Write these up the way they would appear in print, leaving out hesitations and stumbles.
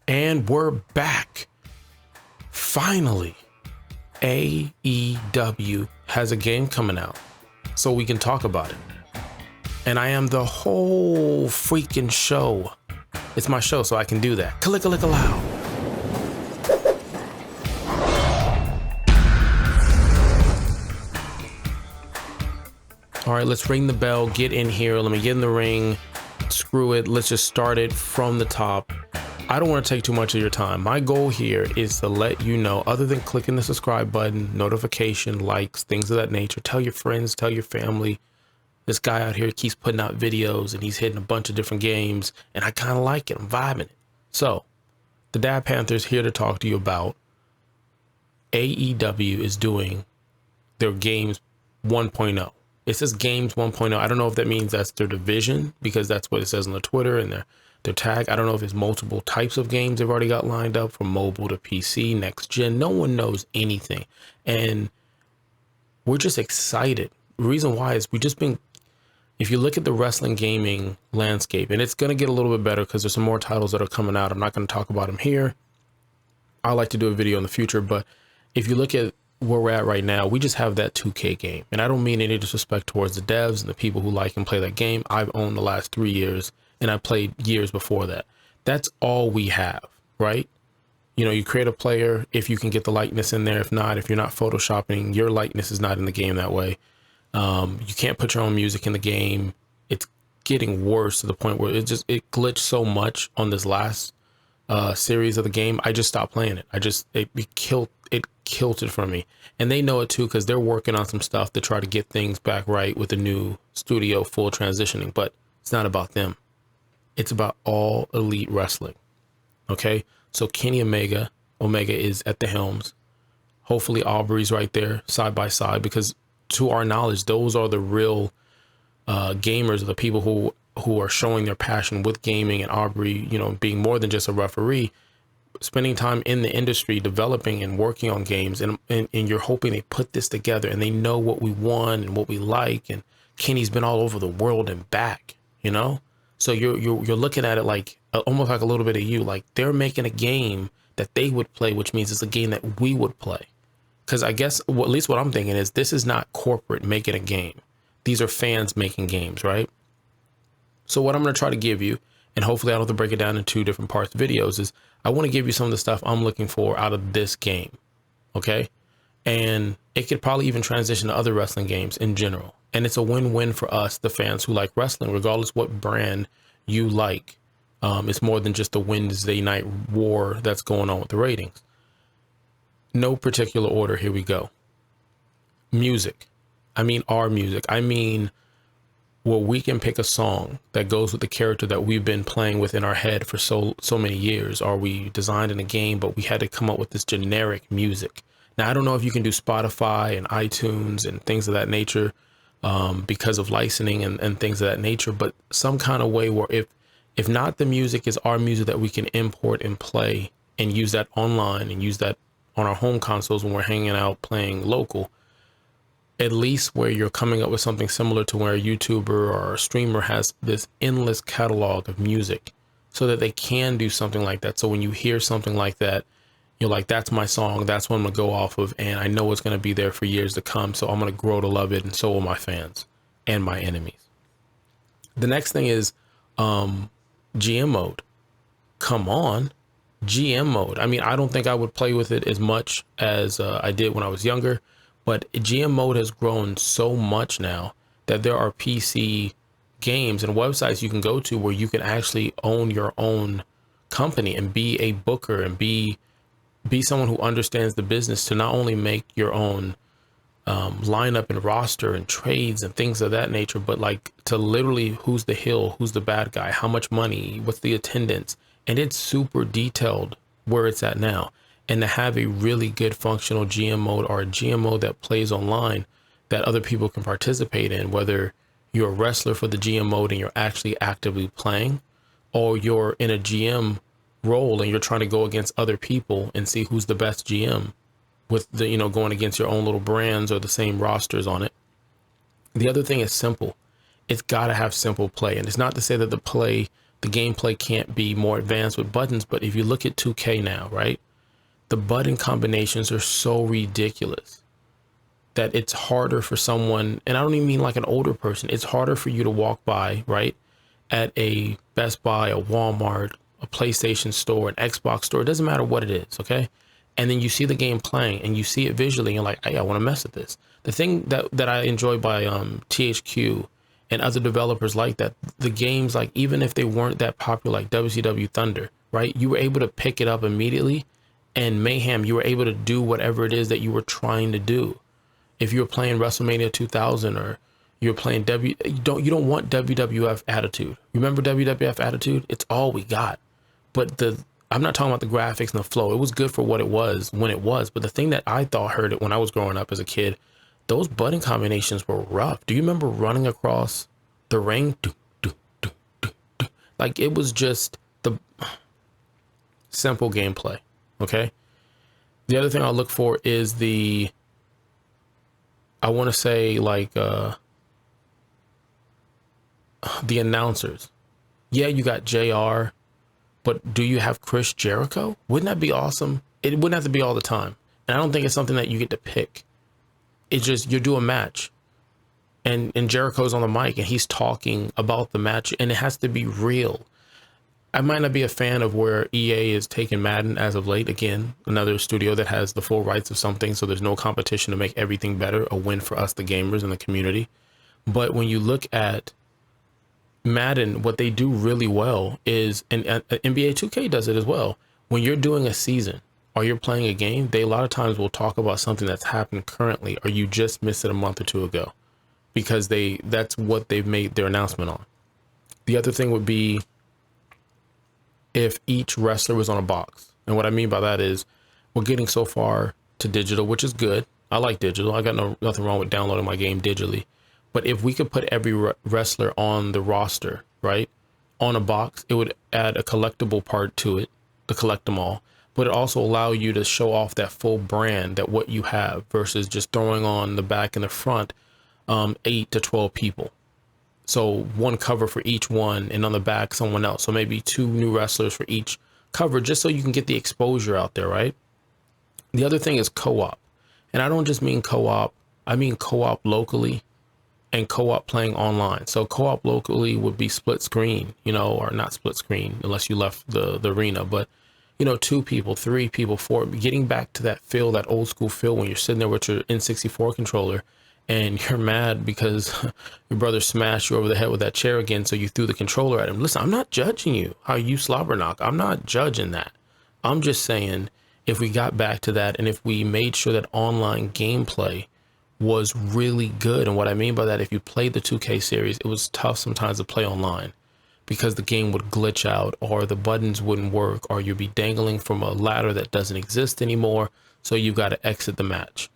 And we're back. Finally, AEW has a game coming out, so we can talk about it. And I am the whole freaking show. It's my show, so I can do that. Click loud. All right, let's ring the bell. Get in here. Let me get in the ring. Screw it. Let's just start it from the top. I don't want to take too much of your time. My goal here is to let you know, other than clicking the subscribe button, notification, likes, things of that nature, tell your friends, tell your family. This guy out here keeps putting out videos and he's hitting a bunch of different games and I kind of like it. I'm vibing it. So the Dad Panthers here to talk to you about AEW is doing their Games 1.0. It says Games 1.0. I don't know if that means that's their division, because that's what it says on the Twitter and their tag. I don't know if it's multiple types of games they've already got lined up, from mobile to PC, next gen. No one knows anything. And we're just excited. The reason why is if you look at the wrestling gaming landscape, and it's going to get a little bit better because there's some more titles that are coming out. I'm not going to talk about them here. I'd like to do a video in the future, but if you look at where we're at right now, we just have that 2K game. And I don't mean any disrespect towards the devs and the people who like and play that game. I've owned the last 3 years and I played years before that. That's all we have, right? You know, you create a player if you can get the likeness in there. If not, if you're not photoshopping, your likeness is not in the game that way. You can't put your own music in the game. It's getting worse to the point where it glitched so much on this last series of the game. I just stopped playing it. It killed it for me. And they know it too, because they're working on some stuff to try to get things back right with the new studio full transitioning. But it's not about them. It's about All Elite Wrestling. Okay, so Kenny Omega is at the helms. Hopefully Aubrey's right there side by side, because to our knowledge, those are the real gamers, the people who are showing their passion with gaming. And Aubrey, you know, being more than just a referee, spending time in the industry, developing and working on games. And you're hoping they put this together and they know what we want and what we like. And Kenny's been all over the world and back, you know? So you're looking at it like almost like a little bit of you, like they're making a game that they would play, which means it's a game that we would play. Because I guess, well, at least what I'm thinking is, this is not corporate making a game. These are fans making games, right? So what I'm going to try to give you, and hopefully I don't have to break it down in 2 different parts of videos, is I want to give you some of the stuff I'm looking for out of this game. Okay. And it could probably even transition to other wrestling games in general. And it's a win-win for us, the fans who like wrestling, regardless what brand you like. It's more than just the Wednesday night war that's going on with the ratings. No particular order. Here we go. Music. I mean, our music. I mean, well, we can pick a song that goes with the character that we've been playing with in our head for so many years. Or we designed in a game, but we had to come up with this generic music. Now, I don't know if you can do Spotify and iTunes and things of that nature because of licensing and things of that nature, but some kind of way where if not the music is our music that we can import and play and use that online and use that on our home consoles when we're hanging out playing local, at least where you're coming up with something similar to where a YouTuber or a streamer has this endless catalog of music, so that they can do something like that. So when you hear something like that, you're like, that's my song. That's what I'm gonna go off of. And I know it's going to be there for years to come. So I'm going to grow to love it. And so will my fans and my enemies. The next thing is GM mode. Come on. GM mode. I mean, I don't think I would play with it as much as I did when I was younger, but GM mode has grown so much now that there are PC games and websites you can go to where you can actually own your own company and be a booker and be someone who understands the business, to not only make your own lineup and roster and trades and things of that nature, but like to literally who's the heel, who's the bad guy, how much money, what's the attendance. And it's super detailed where it's at now. And to have a really good functional GM mode, or a GM mode that plays online that other people can participate in, whether you're a wrestler for the GM mode and you're actually actively playing, or you're in a GM role and you're trying to go against other people and see who's the best GM, with the, you know, going against your own little brands or the same rosters on it. The other thing is simple. It's got to have simple play. And it's not to say that the play the gameplay can't be more advanced with buttons. But if you look at 2K now, right, the button combinations are so ridiculous that it's harder for someone, and I don't even mean like an older person, it's harder for you to walk by, right, at a Best Buy, a Walmart, a PlayStation store, an Xbox store, it doesn't matter what it is, okay? And then you see the game playing and you see it visually and you're like, hey, I want to mess with this. The thing that I enjoy by THQ and other developers like that, the games, like even if they weren't that popular, like WCW Thunder, right, you were able to pick it up immediately, and Mayhem, you were able to do whatever it is that you were trying to do. If you're playing WrestleMania 2000 or you're playing you don't want WWF Attitude. Remember WWF Attitude? It's all we got. But I'm not talking about the graphics and the flow. It was good for what it was when it was. But the thing that I thought hurt it when I was growing up as a kid, those button combinations were rough. Do you remember running across the ring? Like it was just the simple gameplay. Okay. The other thing I'll look for is I want to say like the announcers. Yeah, you got JR, but do you have Chris Jericho? Wouldn't that be awesome? It wouldn't have to be all the time. And I don't think it's something that you get to pick. It's just you do a match and Jericho's on the mic and he's talking about the match and it has to be real. I might not be a fan of where EA is taking Madden as of late. Again, another studio that has the full rights of something, so there's no competition to make everything better, a win for us, the gamers and the community. But when you look at Madden, what they do really well is, and NBA 2K does it as well, when you're doing a season or you're playing a game, they a lot of times will talk about something that's happened currently or you just missed it a month or two ago, because that's what they've made their announcement on. The other thing would be if each wrestler was on a box. And what I mean by that is we're getting so far to digital, which is good. I like digital. I got nothing wrong with downloading my game digitally. But if we could put every wrestler on the roster, right, on a box, it would add a collectible part to it, to collect them all. But it also allow you to show off that full brand, that what you have, versus just throwing on the back and the front 8 to 12 people. So one cover for each one, and on the back, someone else. So maybe 2 new wrestlers for each cover, just so you can get the exposure out there, right? The other thing is co-op. And I don't just mean co-op, I mean co-op locally and co-op playing online. So co-op locally would be split screen, or not split screen unless you left the arena, but 2 people, 3 people, 4, getting back to that feel, that old school feel when you're sitting there with your N64 controller and you're mad because your brother smashed you over the head with that chair again, so you threw the controller at him. Listen, I'm not judging you, how you slobber knock. I'm not judging that. I'm just saying, if we got back to that and if we made sure that online gameplay was really good, and what I mean by that, if you played the 2K series, it was tough sometimes to play online because the game would glitch out or the buttons wouldn't work or you'd be dangling from a ladder that doesn't exist anymore, so you've got to exit the match.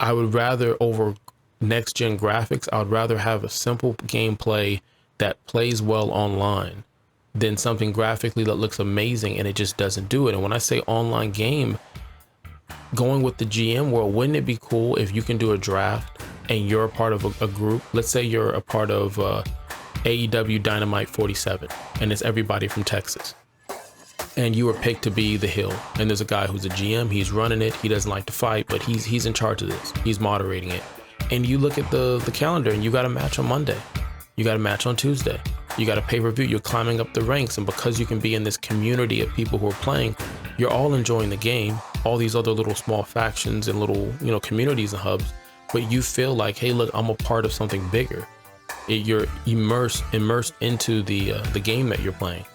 I would rather, over next gen graphics, I would rather have a simple gameplay that plays well online than something graphically that looks amazing and it just doesn't do it. And when I say online game, going with the GM world, wouldn't it be cool if you can do a draft and you're a part of a group? Let's say you're a part of AEW Dynamite 47 and it's everybody from Texas. And you were picked to be the heel. And there's a guy who's a GM. He's running it. He doesn't like to fight, but he's in charge of this. He's moderating it. And you look at the calendar and you got a match on Monday. You got a match on Tuesday. You got a pay-per-view. You're climbing up the ranks. And because you can be in this community of people who are playing, you're all enjoying the game. All these other little small factions and little, communities and hubs. But you feel like, hey, look, I'm a part of something bigger. You're immersed into the game that you're playing.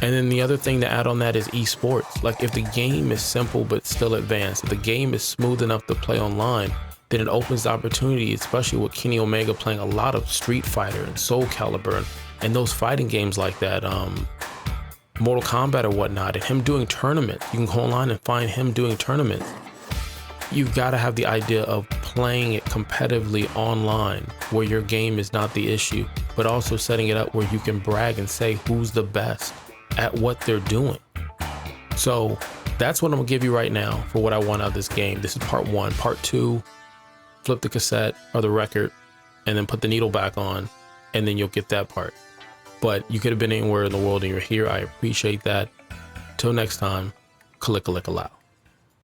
And then the other thing to add on that is esports. Like if the game is simple but still advanced, if the game is smooth enough to play online, then it opens the opportunity, especially with Kenny Omega playing a lot of Street Fighter and Soul Calibur and those fighting games like that, Mortal Kombat or whatnot, and him doing tournaments. You can go online and find him doing tournaments. You've got to have the idea of playing it competitively online where your game is not the issue, but also setting it up where you can brag and say who's the best at what they're doing. So that's what I'm gonna give you right now for what I want out of this game. This is part 1. Part 2, flip the cassette or the record and then put the needle back on, and then you'll get that part. but you could have been anywhere in the world and you're here. I appreciate that. Till next time, click a loud.